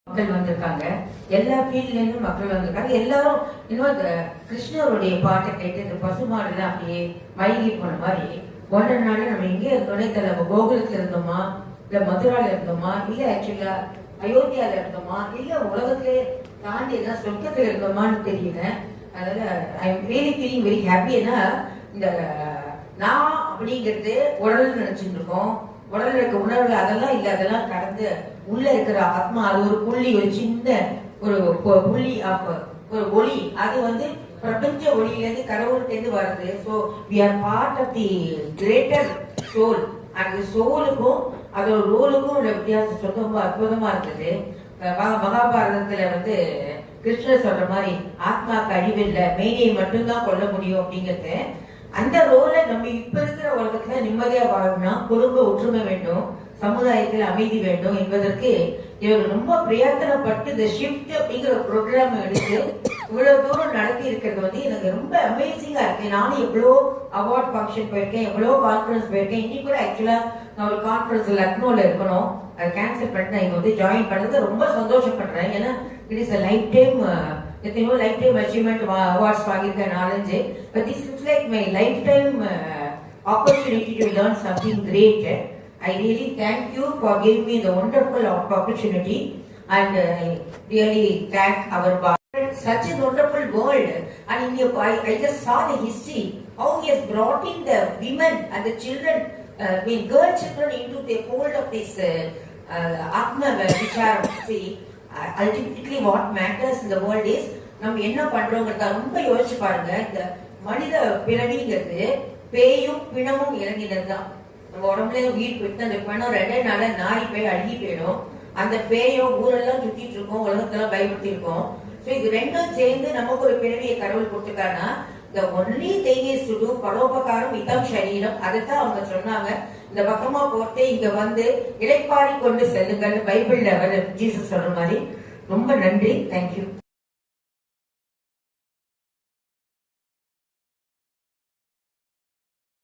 மக்கள் வந்திருக்காங்க. எல்லா ஃபீல்ட்ல இருந்தும் மக்கள் வந்திருக்காங்க. எல்லாரும் இன்னும் இந்த கிருஷ்ணருடைய பாட்டை கேட்டு இந்த பசுமாடுல அப்படியே மயங்கி போன மாதிரி ஒன்றரை நாள் நம்ம எங்கே இருந்தோன்னே தெரியல. நம்ம கோகுலத்துல இருந்தோமா, இல்ல மதுரால இருந்தோமா, இல்ல ஆக்சுவலா அயோத்தியால இருந்தோமா, இல்ல உலகத்திலே தாண்டி எல்லாம் சொர்க்கத்துல இருந்தோமான்னு தெரியல. அதனால I am really feeling very happy. ஏன்னா இந்த நான் அப்படிங்கிறது உடல் நினைச்சுட்டு இருக்கோம். உடல்ல இருக்க உணர்வுல அதெல்லாம் இல்ல, அதெல்லாம் கடந்து உள்ள இருக்கிற ஆத்மா. அது ஒரு புள்ளி, ஒரு சின்ன ஒரு புள்ளி, ஒரு ஒளி. அது வந்து பிரபஞ்ச ஒளியிலேருந்து கடவுள்கிட்ட வருது. So we are part of the greater soul. அந்த சோலுக்கும் அதோட ரோலுக்கும் உள்ள வித்தியாசம் ரொம்ப அற்புதமா இருக்குது. மகாபாரதத்துல வந்து கிருஷ்ணர் சொல்ற மாதிரி ஆத்மாக்கு அழிவில்லை, மேனியை மட்டும்தான் கொல்ல முடியும் அப்படிங்கிறது. அந்த ரோல நம்ம இப்ப இருக்கிற உலகத்துல நிம்மதியா வாழணும்னா குடும்ப ஒற்றுமை வேண்டும், சமுதாயத்தில் அமைதி வேண்டும் என்பதற்கு இவர் ரொம்ப பிரயத்தனப்பட்டு இந்த ஷிஃப்ட் அப்படிங்கிற ப்ரோக்ராம் எடுத்து இவ்வளவு தூரம் நடத்தி இருக்கிறது வந்து எனக்கு ரொம்ப அமேசிங்கா இருக்கு. நானும் எவ்வளோ அவார்ட் ஃபங்க்ஷன் போயிருக்கேன், எவ்வளோ கான்ஃபரன்ஸ் போயிருக்கேன். இன்னைக்கு கூட ஆக்சுவலா நான் ஒரு கான்ஃபரன்ஸ் லக்னோல இருக்கணும், அதை கேன்சல் பண்ணிட்டு இங்க வந்து ஜாயின் பண்ணது ரொம்ப சந்தோஷப்படுறேன். ஏன்னா இட் இஸ் லைஃப் டைம், எத்தனையோ லைஃப் டைம் அச்சீவ்மெண்ட் அவார்ட்ஸ் வாங்கியிருக்கேன் 4-5. But this looks like my life time opportunity to learn something great. I really thank you for giving me the wonderful opportunity, and I really thank our such a wonderful world. And I just saw the history, how he has brought in the women and the children, girl children into the fold of this Atma Vicharam. See, ultimately what matters in the world is நம்ம என்ன பண்றோங்கிறத ரொம்ப யோசிச்சு பாருங்க. இந்த மனித பிறவிங்கிறது பேயும் பிணமும் இறங்கினது தான். நம்ம உடம்புல உயிர் போயிட்டு அந்த பிணம் 2 நாள நாரி போய் அழுகி போயிடும். அந்த பேயும் ஊரெல்லாம் சுத்திட்டு இருக்கோம், உலகத்தெல்லாம் பயப்படுத்தி இருக்கோம். ஸோ இது ரெண்டும் சேர்ந்து நமக்கு ஒரு பிறவியை கடவுள் கொடுத்துருக்காருன்னா the only thing is to do பரோபகாரம் இதம் சரீரம். அதைத்தான் அவங்க சொன்னாங்க. இந்த பக்கமா போட்டு இங்க வந்து இளைப்பாடி கொண்டு செல்லுங்கள் பைபிள்ல அவர் ஜீசஸ் சொல்ற மாதிரி. ரொம்ப நன்றி, தேங்க்யூ.